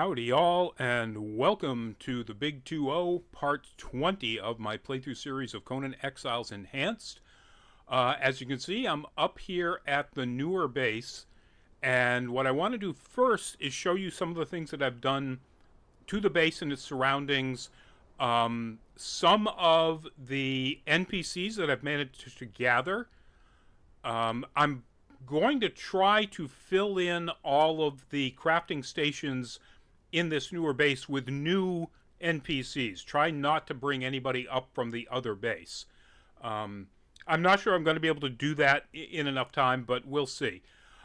Howdy all, and welcome to the Big 2-0, part 20 of my playthrough series of Conan Exiles Enhanced. As you can see, I'm up here at the newer base, and what I want to do first is show you some of the things that I've done to the base and its surroundings, some of the NPCs that I've managed to gather. I'm going to try to fill in all of the crafting stations in this newer base with new NPCs. Try not to bring anybody up from the other base. I'm not sure I'm going to be able to do that in enough time, but we'll see.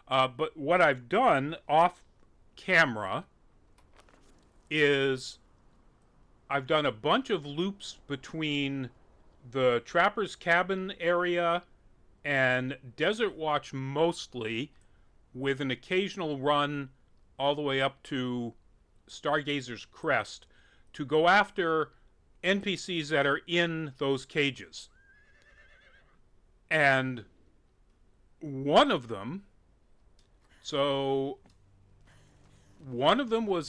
But what I've done off camera is I've done a bunch of loops between the Trapper's Cabin area and Desert Watch mostly, with an occasional run all the way up to Stargazer's Crest to go after NPCs that are in those cages. And one of them was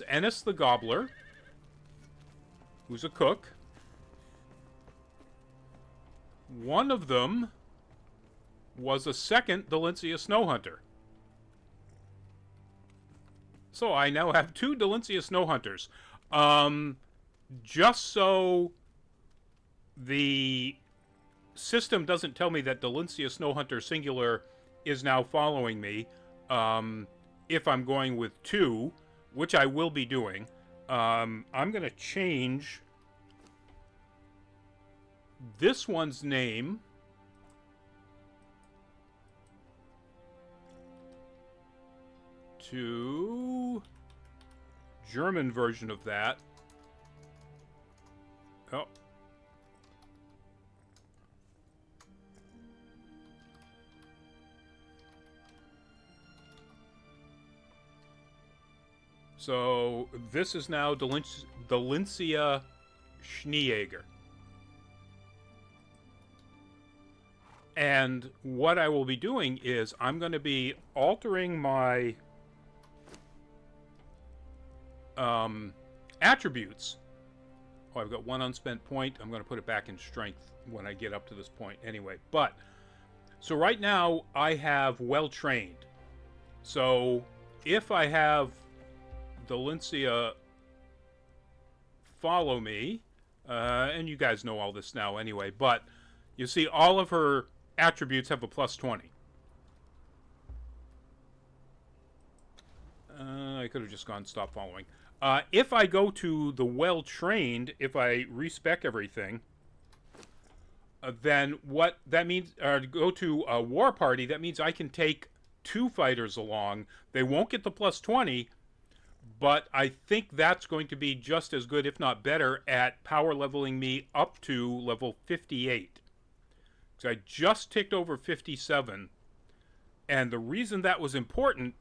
Ennis the Gobbler, who's a cook. One of them was a second Dalinsia Snow Hunter. So I now have two Dalinsia Snow Hunters. Just so the system doesn't tell me that Dalinsia Snow Hunter Singular is now following me, if I'm going with two, which I will be doing, I'm going to change this one's name to German version of that. Oh. So this is now Dalinsia Schneejäger. And what I will be doing is I'm going to be altering my attributes. Oh, I've got one unspent point. I'm going to put it back in strength when I get up to this point anyway. But, so right now I have well-trained. So if I have Dalinsia follow me, and you guys know all this now anyway, but you see all of her attributes have a plus 20. I could have just gone stop following. If I go to the well-trained, if I respec everything, then what that means, go to a war party, that means I can take two fighters along. They won't get the plus 20, but I think that's going to be just as good, if not better, at power leveling me up to level 58. So I just ticked over 57, and the reason that was important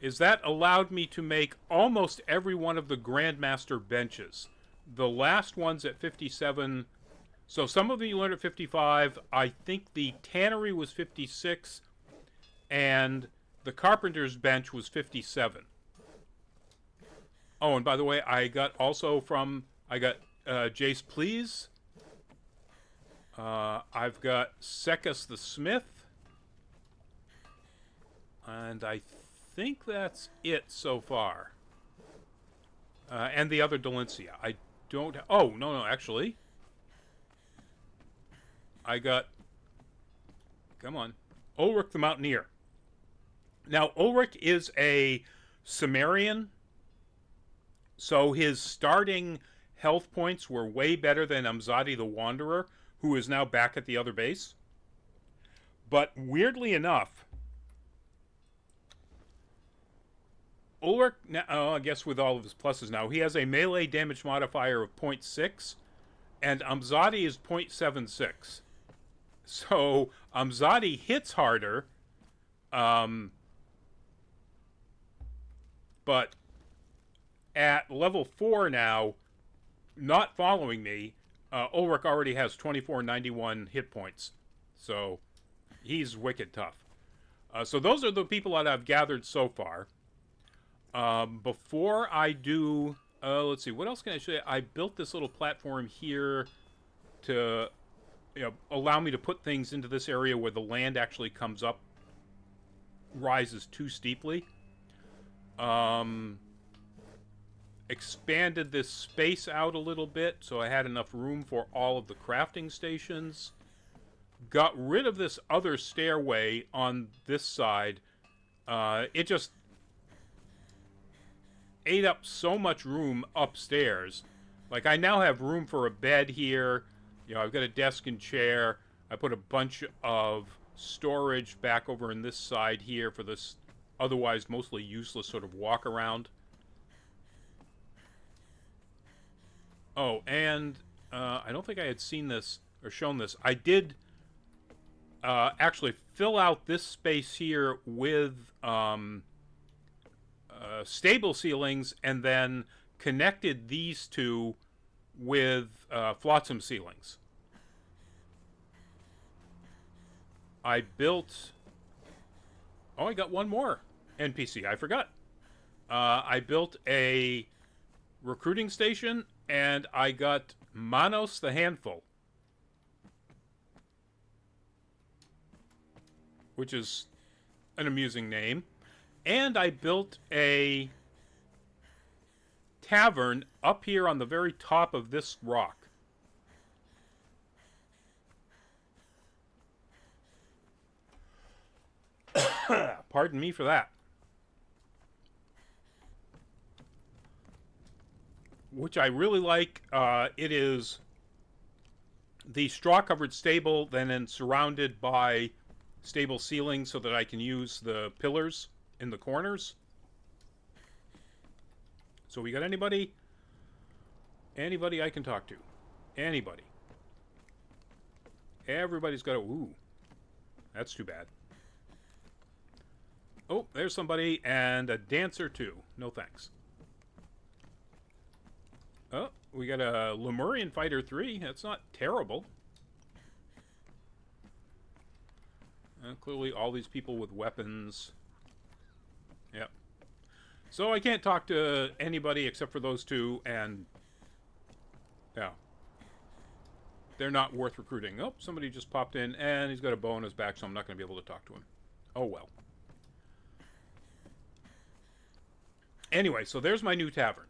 is that allowed me to make almost every one of the Grandmaster benches. The last ones at 57, so some of them you learned at 55, I think the Tannery was 56, and the Carpenter's bench was 57. Oh, and by the way, I got Jace Please. I've got Sekis the Smith. And I think that's it so far. And the other Dalinsia. I don't... Oh, no, actually. I got... Come on. Ulrich the Mountaineer. Now, Ulrich is a Cimmerian, so his starting health points were way better than Amzadi the Wanderer, who is now back at the other base. But weirdly enough, Ulrich, I guess with all of his pluses now, he has a melee damage modifier of 0.6, and Amzadi is 0.76. So Amzadi hits harder, but at level 4 now, not following me, Ulrich already has 2491 hit points. So he's wicked tough. So those are the people that I've gathered so far. Before I do, let's see, what else can I show you? I built this little platform here to, allow me to put things into this area where the land actually comes up, rises too steeply. Expanded this space out a little bit so I had enough room for all of the crafting stations. Got rid of this other stairway on this side. It just ate up so much room upstairs. Like, I now have room for a bed here. I've got a desk and chair. I put a bunch of storage back over in this side here for this otherwise mostly useless sort of walk around. Oh, and I don't think I had seen this or shown this. I did actually fill out this space here with stable ceilings and then connected these two with flotsam ceilings. I built... Oh, I got one more NPC. I forgot. I built a recruiting station, and I got Manos the Handful, which is an amusing name. And I built a tavern up here on the very top of this rock. Pardon me for that. Which I really like. It is the straw-covered stable, then surrounded by stable ceilings so that I can use the pillars in the corners. So we got anybody? Anybody I can talk to? Anybody? Everybody's got a... Ooh. That's too bad. Oh, there's somebody, and a dancer too. No thanks. Oh, we got a Lemurian Fighter 3. That's not terrible. Clearly all these people with weapons. Yep. So I can't talk to anybody except for those two, and... yeah. They're not worth recruiting. Oh, somebody just popped in, and he's got a bow on his back, so I'm not going to be able to talk to him. Oh, well. Anyway, so there's my new tavern.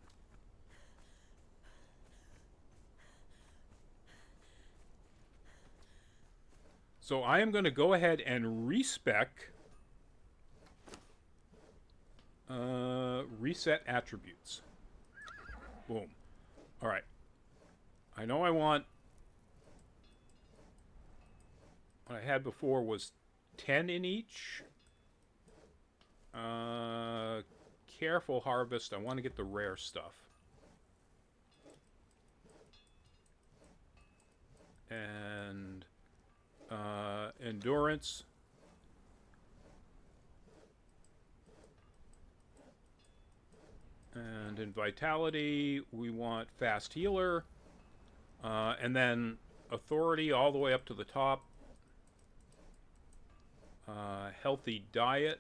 So I am going to go ahead and respec reset attributes. Boom. All right. I know I want... what I had before was 10 in each. Careful harvest. I want to get the rare stuff. And endurance. And in vitality, we want fast healer. And then authority all the way up to the top. Healthy diet.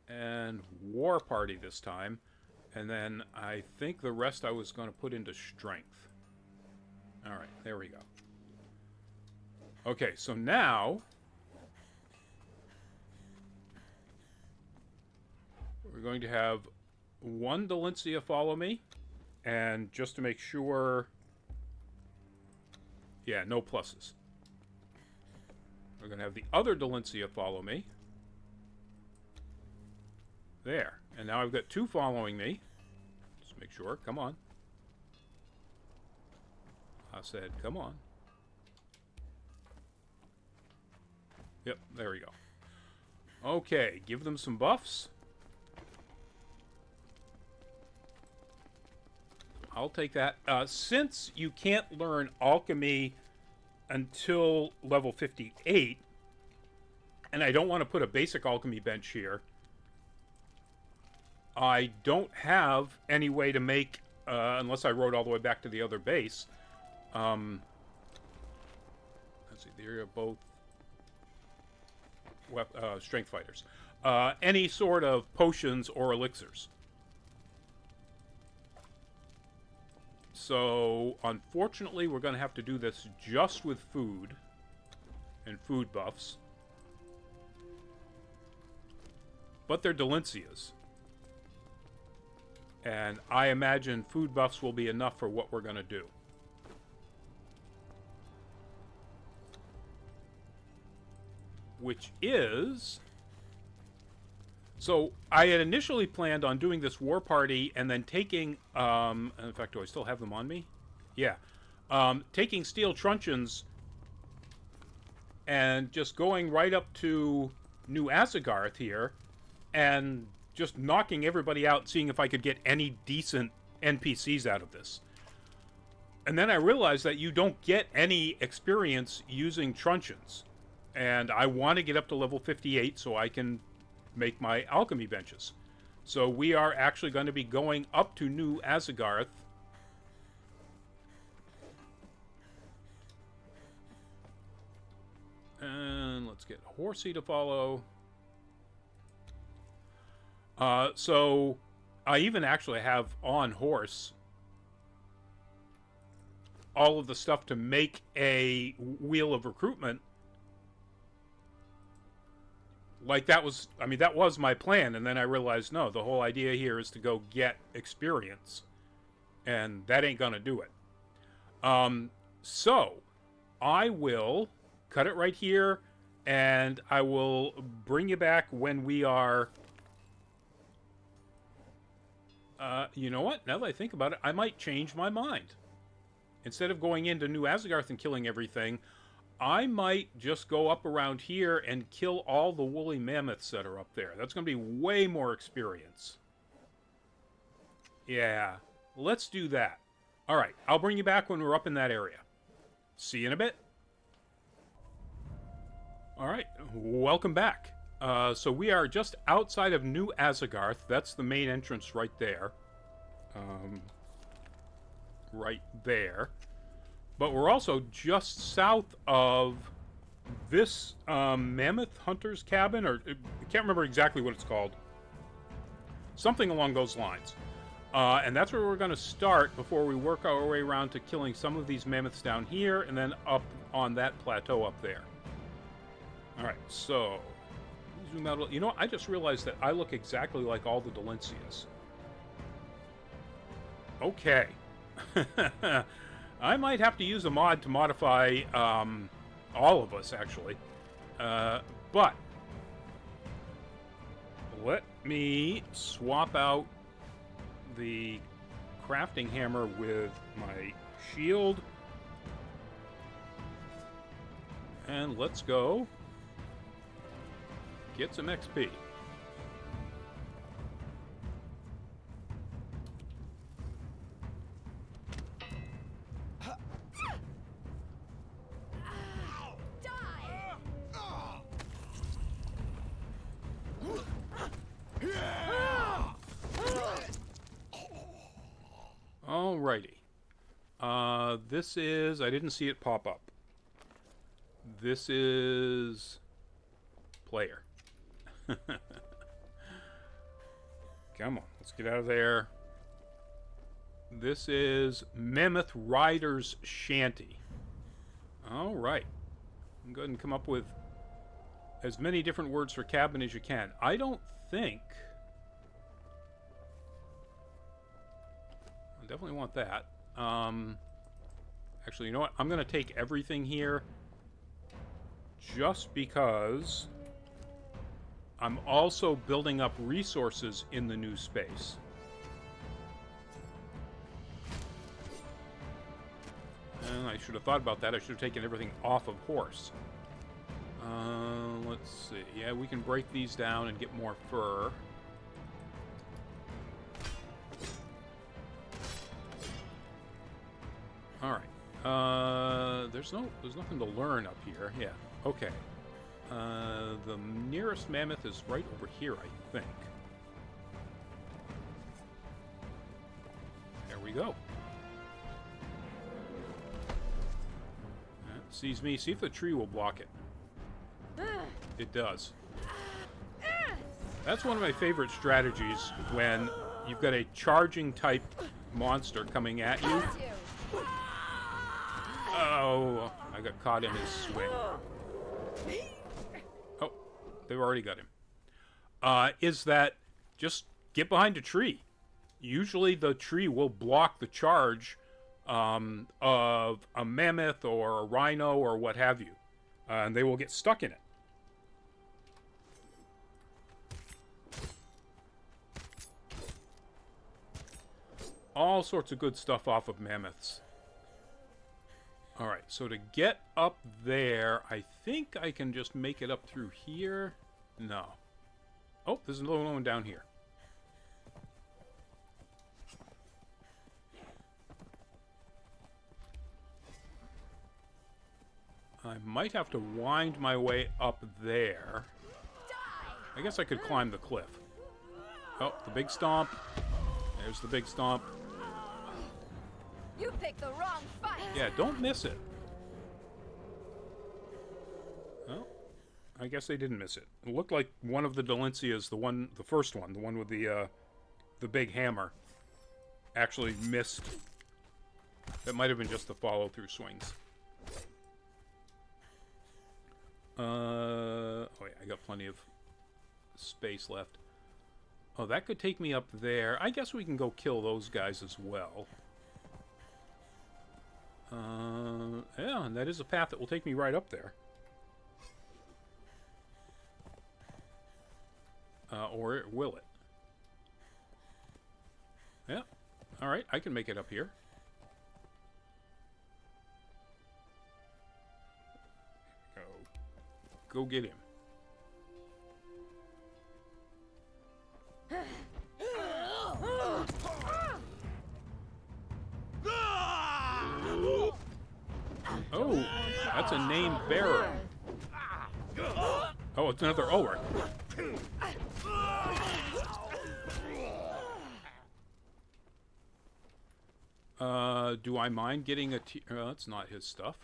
And war party this time. And then I think the rest I was going to put into strength. Alright, there we go. Okay, so now... we're going to have one Dalinsia follow me. And just to make sure... yeah, no pluses. We're going to have the other Dalinsia follow me. There. And now I've got two following me. Just make sure. Come on. I said, come on. Yep, there we go. Okay, give them some buffs. I'll take that. Since you can't learn alchemy until level 58, and I don't want to put a basic alchemy bench here, I don't have any way to make, unless I rode all the way back to the other base. Let's see, they're both... strength fighters. Any sort of potions or elixirs. So, unfortunately, we're going to have to do this just with food and food buffs. But they're Dalinsias. And I imagine food buffs will be enough for what we're going to do. Which is... So, I had initially planned on doing this war party and then taking... in fact, do I still have them on me? Yeah. Taking steel truncheons and just going right up to New Azagarth here and just knocking everybody out and seeing if I could get any decent NPCs out of this. And then I realized that you don't get any experience using truncheons. And I want to get up to level 58 so I can make my alchemy benches. So we are actually going to be going up to New Azagarth. And let's get Horsey to follow. So I even actually have on horse all of the stuff to make a wheel of recruitment. Like that was, I mean, that was my plan. And then I realized, no, the whole idea here is to go get experience. And that ain't gonna do it. So I will cut it right here. And I will bring you back when we are... you know what? Now that I think about it, I might change my mind. Instead of going into New Azagarth and killing everything, I might just go up around here and kill all the woolly mammoths that are up there. That's going to be way more experience. Yeah, let's do that. All right, I'll bring you back when we're up in that area. See you in a bit. All right, welcome back. So we are just outside of New Azagarth. That's the main entrance right there. Right there. But we're also just south of this Mammoth Hunter's Cabin, or I can't remember exactly what it's called. Something along those lines. And that's where we're going to start before we work our way around to killing some of these mammoths down here and then up on that plateau up there. Alright, so... zoom out. You know, I just realized that I look exactly like all the Dalinsias. Okay. I might have to use a mod to modify all of us, actually. But let me swap out the crafting hammer with my shield. And let's go get some XP. Alrighty. This is... I didn't see it pop up. This is... player. Come on, let's get out of there. This is Mammoth Rider's Shanty. Alright. Go ahead and come up with as many different words for cabin as you can. I don't think... I definitely want that. Actually, you know what? I'm going to take everything here just because I'm also building up resources in the new space. And I should have thought about that. I should have taken everything off of horse. Let's see. Yeah, we can break these down and get more fur. Alright. There's nothing to learn up here. Yeah. Okay. The nearest mammoth is right over here, I think. There we go. That sees me. See if the tree will block it. It does. That's one of my favorite strategies when you've got a charging type monster coming at you. Oh, I got caught in his swing. Oh, they've already got him. Is that just get behind a tree. Usually the tree will block the charge of a mammoth or a rhino or what have you. And they will get stuck in it. All sorts of good stuff off of mammoths. Alright, so to get up there, I think I can just make it up through here. No. Oh, there's another one down here. I might have to wind my way up there. I guess I could climb the cliff. Oh, the big stomp. There's the big stomp. You picked the wrong fight. Yeah, don't miss it. Well, I guess they didn't miss it. It looked like one of the Dalinsias, the first one, the one with the big hammer, actually missed. That might have been just the follow-through swings. Oh yeah, I got plenty of space left. Oh, that could take me up there. I guess we can go kill those guys as well. Yeah, and that is a path that will take me right up there. Or will it? Yeah. Alright, I can make it up here. Go get him. Oh, that's a named bearer. Oh, it's another Ulrich. Do I mind getting a that's not his stuff.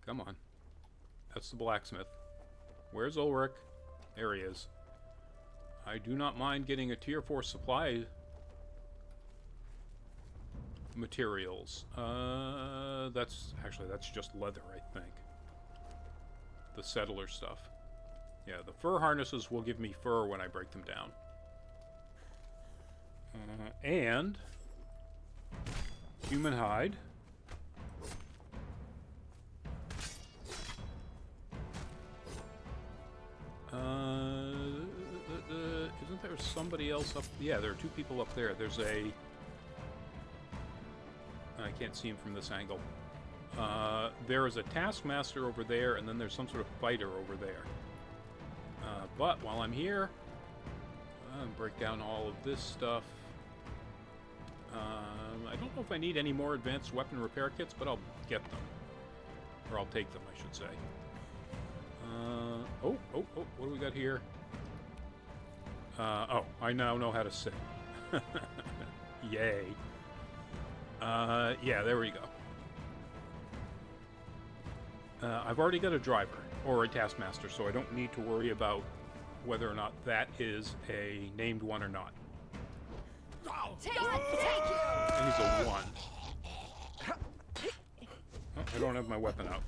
Come on. That's the blacksmith. Where's Ulrich? There he is. I do not mind getting a tier 4 supply materials. That's just leather, I think. The settler stuff. Yeah, the fur harnesses will give me fur when I break them down. And human hide. Isn't there somebody else up? Yeah, there are two people up there. There's a... I can't see him from this angle. There is a taskmaster over there, and then there's some sort of fighter over there. But while I'm here, I'll break down all of this stuff. I don't know if I need any more advanced weapon repair kits, but I'll get them. Or I'll take them, I should say. Oh, what do we got here? Oh, I now know how to sit. Yay. Yeah, there we go. I've already got a driver, or a taskmaster, so I don't need to worry about whether or not that is a named one or not. Take you. And he's a 1. Oh, I don't have my weapon out.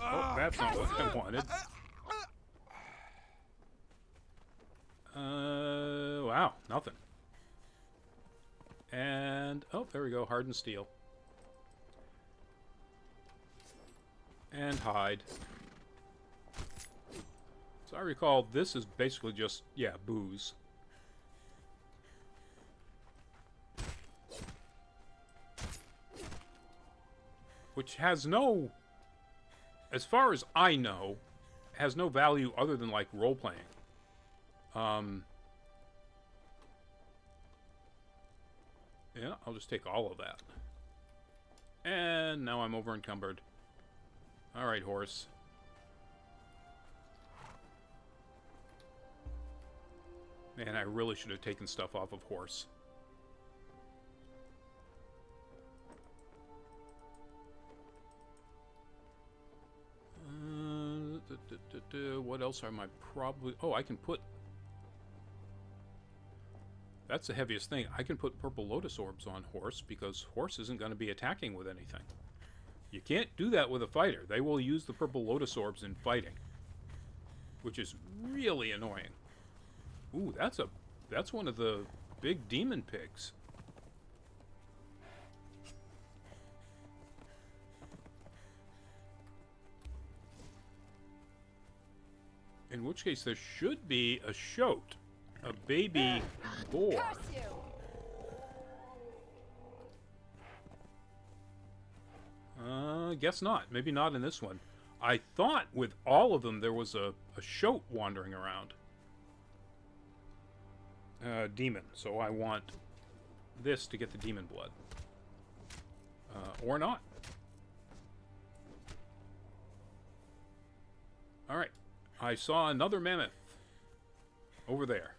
Oh, that's not what I wanted. Wow, nothing. And, oh, there we go, hardened steel. And hide. So I recall this is basically just, yeah, booze. Which has no, as far as I know, has no value other than, like, role-playing. Yeah, I'll just take all of that. And now I'm over encumbered. Alright, horse. Man, I really should have taken stuff off of horse. What else am I probably... Oh, I can put... That's the heaviest thing. I can put purple lotus orbs on horse because horse isn't going to be attacking with anything. You can't do that with a fighter. They will use the purple lotus orbs in fighting, which is really annoying. Ooh, that's one of the big demon pigs. In which case there should be a shoat, a baby boar. Curse you! Guess not. Maybe not in this one. I thought with all of them there was a shoat wandering around. Demon. So I want this to get the demon blood. Or not. Alright. I saw another mammoth. Over there.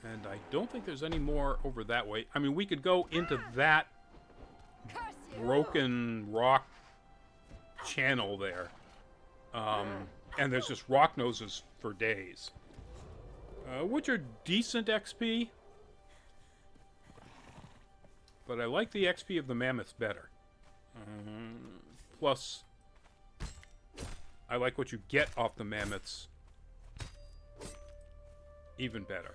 And I don't think there's any more over that way. I mean, we could go into that Curse you! broken rock channel there. And there's just rock noses for days. Which are decent XP. But I like the XP of the mammoths better. Plus, I like what you get off the mammoths even better.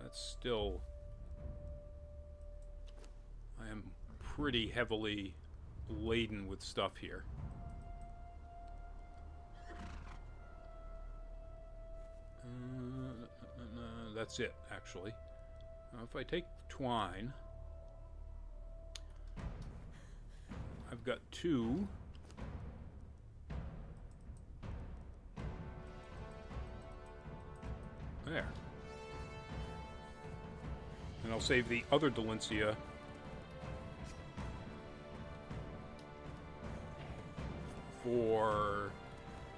That's still... I am pretty heavily laden with stuff here. That's it, actually. If I take twine, I've got 2. There. And I'll save the other Dalinsia for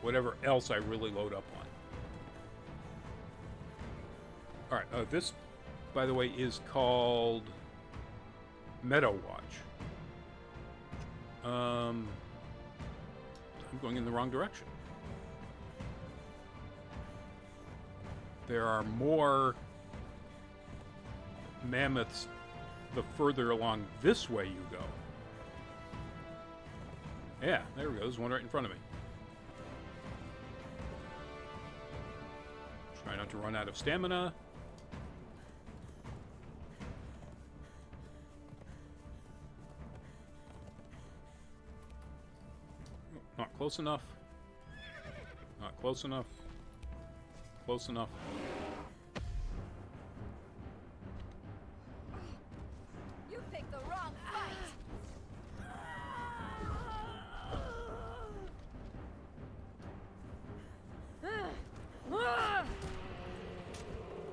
whatever else I really load up on. Alright, this, by the way, is called Meadow Watch. I'm going in the wrong direction. There are more mammoths the further along this way you go. Yeah, there we go. There's one right in front of me. Try not to run out of stamina. Not close enough. Not close enough. Close enough. You picked the wrong fight!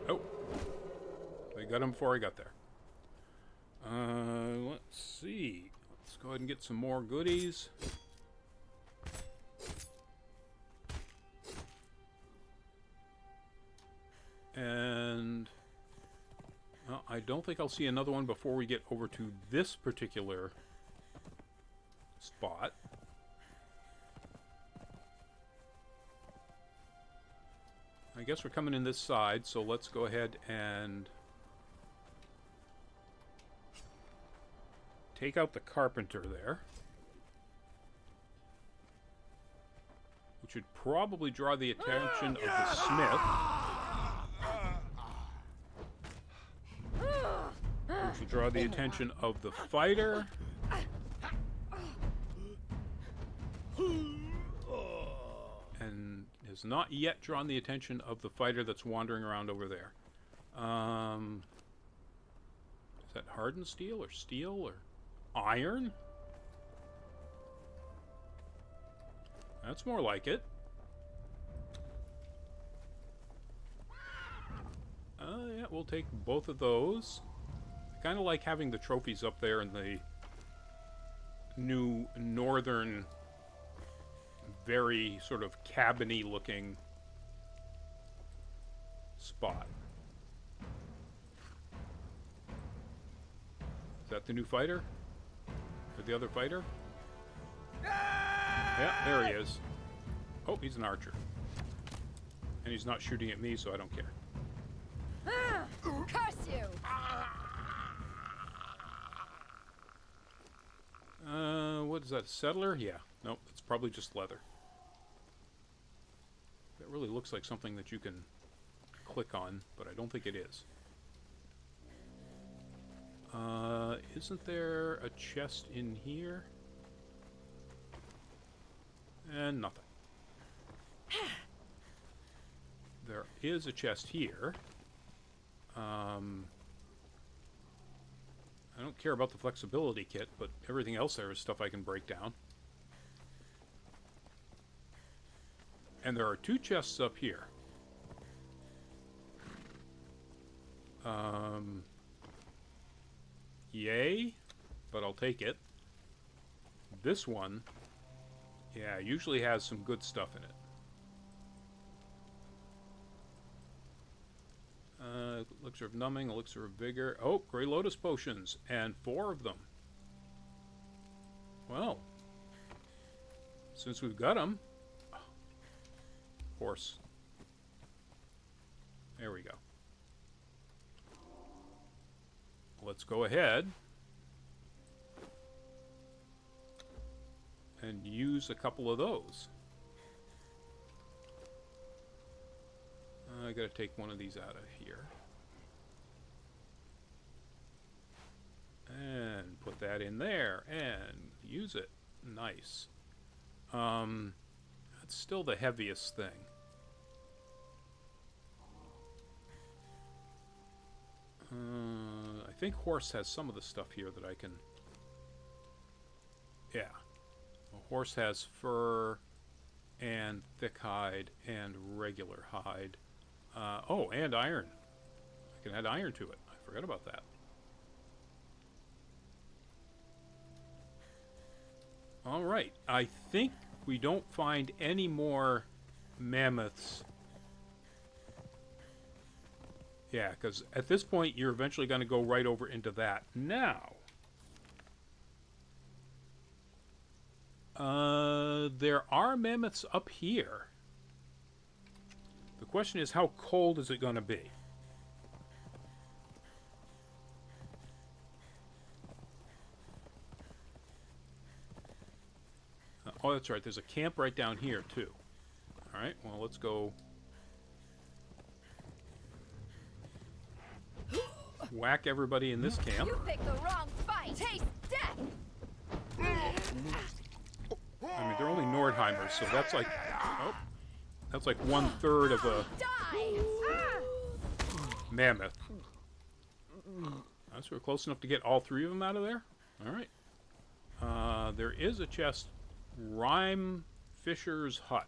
Oh. They got him before I got there. Let's see. Let's go ahead and get some more goodies. And I don't think I'll see another one before we get over to this particular spot. I guess we're coming in this side, so let's go ahead and take out the carpenter there. Which should probably draw the attention of the smith. Which will draw the attention of the fighter. And has not yet drawn the attention of the fighter that's wandering around over there. Is that hardened steel or iron? That's more like it. Yeah, we'll take both of those. I kind of like having the trophies up there in the new northern, very sort of cabiny looking spot. Is that the new fighter? Or the other fighter? Yeah, there he is. Oh, he's an archer. And he's not shooting at me, so I don't care. Curse you! What is that, a settler? Yeah. Nope, it's probably just leather. That really looks like something that you can click on, but I don't think it is. Isn't there a chest in here? And nothing. There is a chest here. I don't care about the flexibility kit, but everything else there is stuff I can break down. And there are 2 chests up here. Yay, but I'll take it. This one, yeah, usually has some good stuff in it. Elixir of numbing, elixir of vigor. Oh, Grey Lotus potions, and 4 of them. Well, since we've got them, horse. There we go. Let's go ahead and use a couple of those. I gotta take one of these out of here. And put that in there and use it. Nice. That's still the heaviest thing. I think horse has some of the stuff here that I can... Yeah. A horse has fur and thick hide and regular hide. Oh, and iron. I can add iron to it. I forgot about that. Alright, I think we don't find any more mammoths. Yeah, because at this point you're eventually going to go right over into that. Now, there are mammoths up here. The question is, how cold is it going to be? Oh, that's right. There's a camp right down here, too. All right, well, let's go whack everybody in this camp. You picked the wrong fight! Taste death! I mean, they're only Nordheimers, so that's like... Oh, that's like 1/3 of a Die! mammoth. So we're close enough to get all 3 of them out of there. All right. There is a chest. Rhyme Fisher's Hut.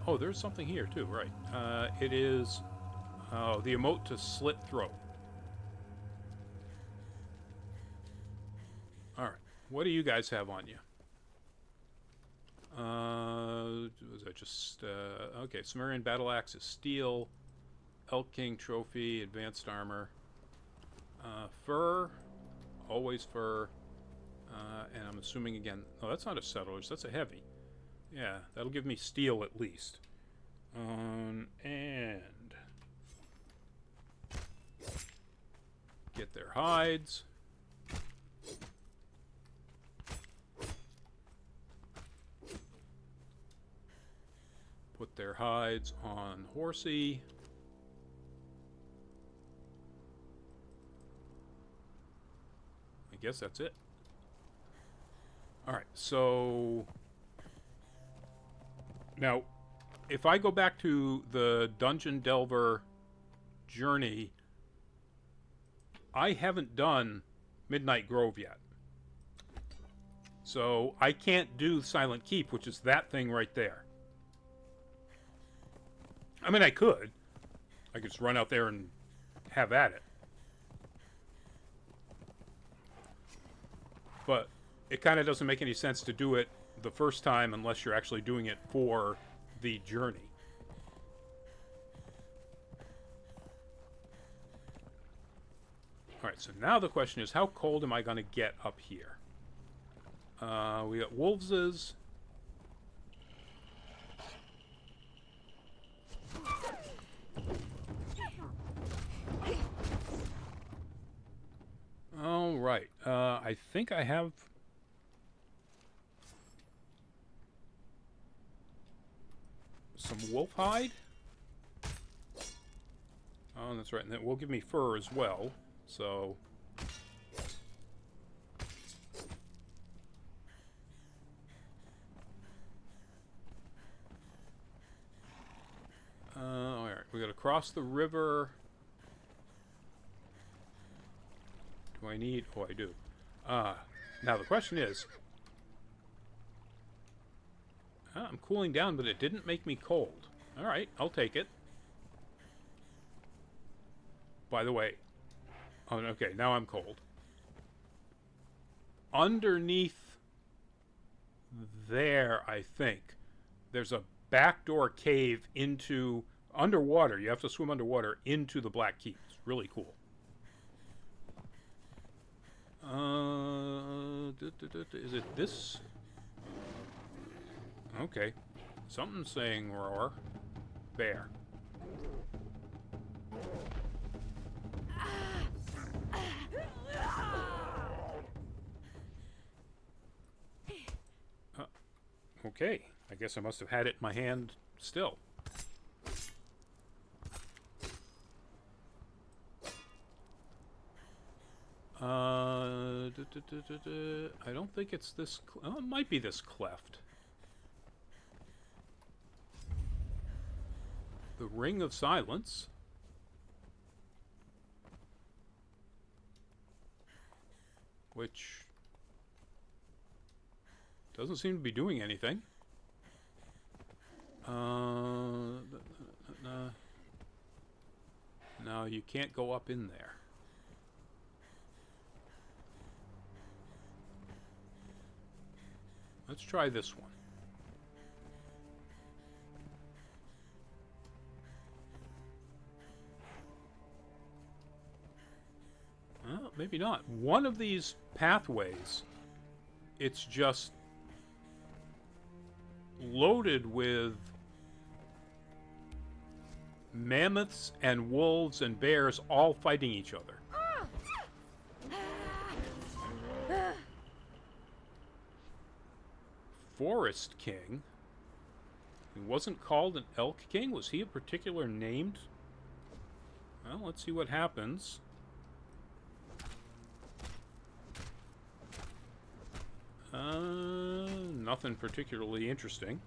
Oh, there's something here too, right. It is the emote to slit throat. Alright, what do you guys have on you? Was that just... okay, Sumerian Battle Axe is steel. Elk King Trophy, advanced armor. Fur, always fur. And I'm assuming again... Oh, that's not a settler's, that's a heavy. Yeah, that'll give me steel at least. And get their hides. Put their hides on Horsey. I guess that's it. Alright, so... Now, if I go back to the Dungeon Delver journey, I haven't done Midnight Grove yet. So I can't do Silent Keep, which is that thing right there. I mean, I could. I could just run out there and have at it. But it kind of doesn't make any sense to do it the first time unless you're actually doing it for the journey. Alright, so now the question is, how cold am I going to get up here? We got wolveses. Alright, I think I have... some wolf hide? Oh, that's right, and that will give me fur as well, so... alright, we gotta cross the river. Do I need... oh, I do. Now the question is... I'm cooling down, but it didn't make me cold. Alright, I'll take it. By the way... oh, okay, now I'm cold. Underneath there, I think, there's a backdoor cave into... underwater. You have to swim underwater into the Black Keep. It's really cool. Is it this? Okay. Something's saying roar. Bear. Okay. I guess I must have had it in my hand still. I don't think it's this... oh, it might be this cleft. The Ring of Silence. Which... doesn't seem to be doing anything. No, you can't go up in there. Let's try this one. Well, maybe not. One of these pathways, it's just loaded with mammoths and wolves and bears all fighting each other. Forest King. He wasn't called an Elk King? Was he a particular named? Well, let's see what happens. Nothing particularly interesting.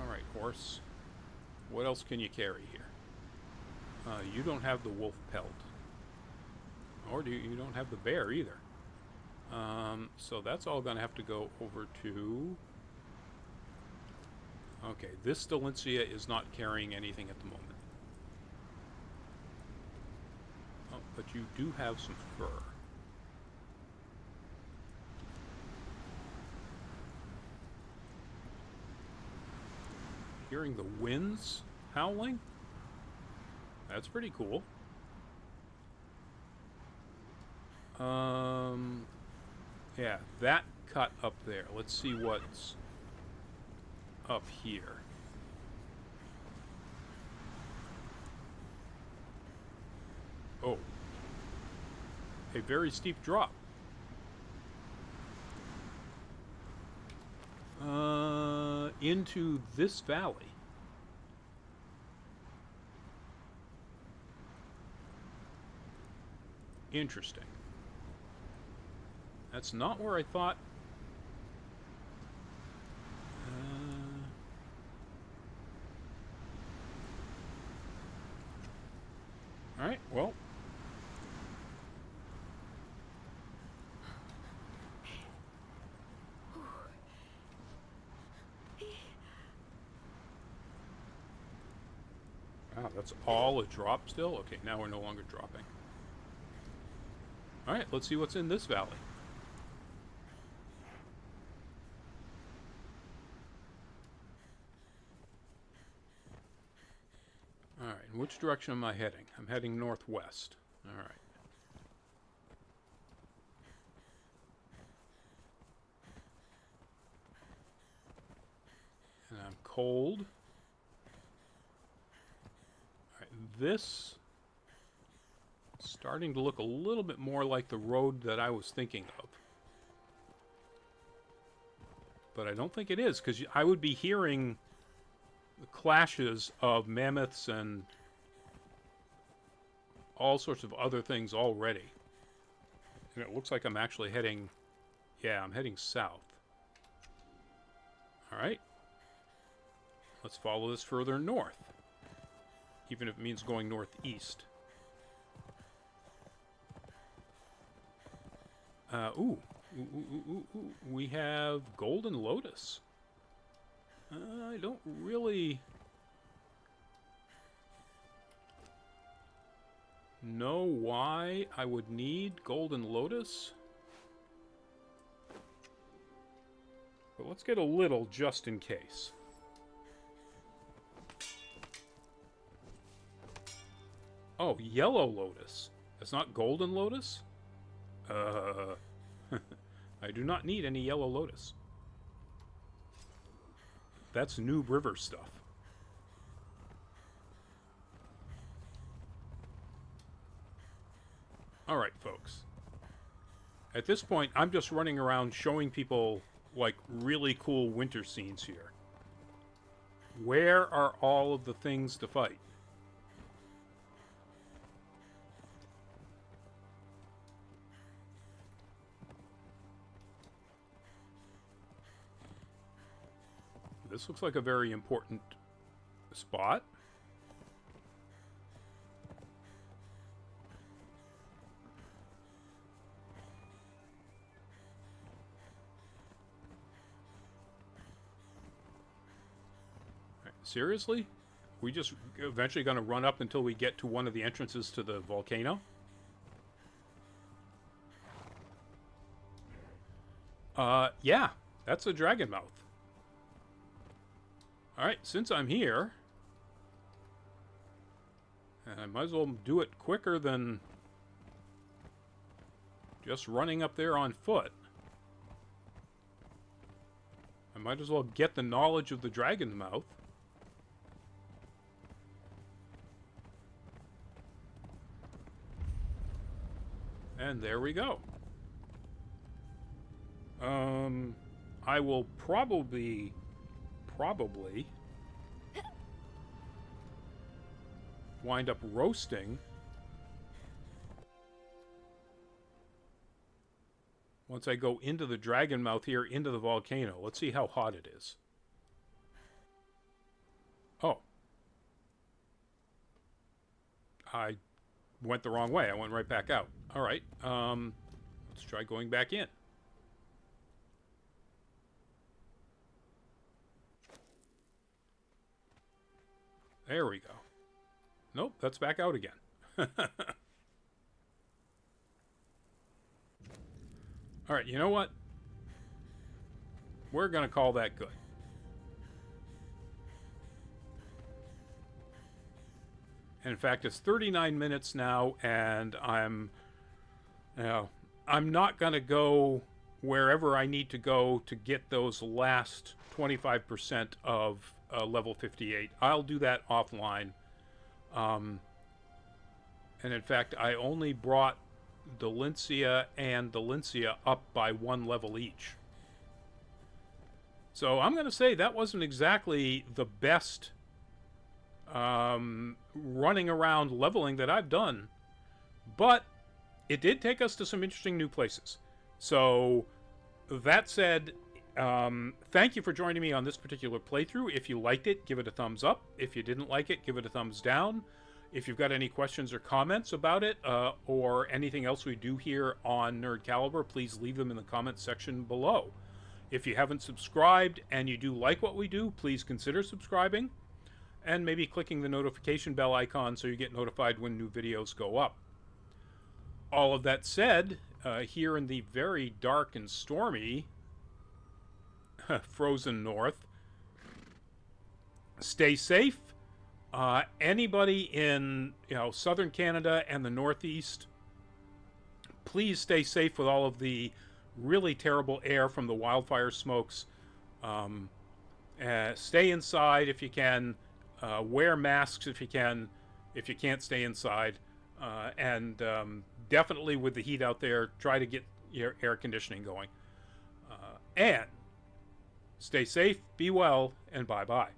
Alright, horse. What else can you carry here? You don't have the wolf pelt. Or you don't have the bear either. So that's all going to have to go over to... okay, this Dalinsia is not carrying anything at the moment. Oh, but you do have some fur. Hearing the winds howling? That's pretty cool. Yeah, that cut up there. Let's see what's up here. Oh. A very steep drop. Into this valley. Interesting. That's not where I thought... alright, well... wow, that's all a drop still? Okay, now we're no longer dropping. Alright, let's see what's in this valley. Alright, in which direction am I heading? I'm heading northwest. Alright. And I'm cold. Alright, this is starting to look a little bit more like the road that I was thinking of. But I don't think it is, because I would be hearing the clashes of mammoths and all sorts of other things already. And it looks like I'm actually heading... Yeah, I'm heading south. Alright. Let's follow this further north. Even if it means going northeast. Ooh. We have Golden Lotus. I don't really know why I would need Golden Lotus. But let's get a little just in case. Oh, Yellow Lotus. That's not Golden Lotus? I do not need any Yellow Lotus. That's Noob River stuff. Alright, folks. At this point, I'm just running around showing people, like, really cool winter scenes here. Where are all of the things to fight? This looks like a very important spot. Right, seriously? We just eventually going to run up until we get to one of the entrances to the volcano? Yeah, that's a dragon mouth. Alright, since I'm here, I might as well do it quicker than just running up there on foot. I might as well get the knowledge of the dragon's mouth. And there we go. I will probably wind up roasting once I go into the dragon mouth here, into the volcano. Let's see how hot it is. Oh. I went the wrong way. I went right back out. All right. Let's try going back in. There we go. Nope, that's back out again. Alright, you know what? We're going to call that good. And in fact, it's 39 minutes now, and I'm not going to go wherever I need to go to get those last 25% of level 58. I'll do that offline. And in fact, I only brought Dalinsia and Dalinsia up by 1 level each. So I'm going to say that wasn't exactly the best running around leveling that I've done. But it did take us to some interesting new places. So that said, thank you for joining me on this particular playthrough. If you liked it, give it a thumbs up. If you didn't like it, give it a thumbs down. If you've got any questions or comments about it, or anything else we do here on Nerd Caliber, please leave them in the comments section below. If you haven't subscribed and you do like what we do, please consider subscribing and maybe clicking the notification bell icon so you get notified when new videos go up. All of that said, here in the very dark and stormy frozen north, stay safe. Anybody in southern Canada and the Northeast, please stay safe with all of the really terrible air from the wildfire smokes. Stay inside if you can. Wear masks if you can. If you can't stay inside, and definitely with the heat out there, try to get your air conditioning going. And stay safe, be well, and bye bye.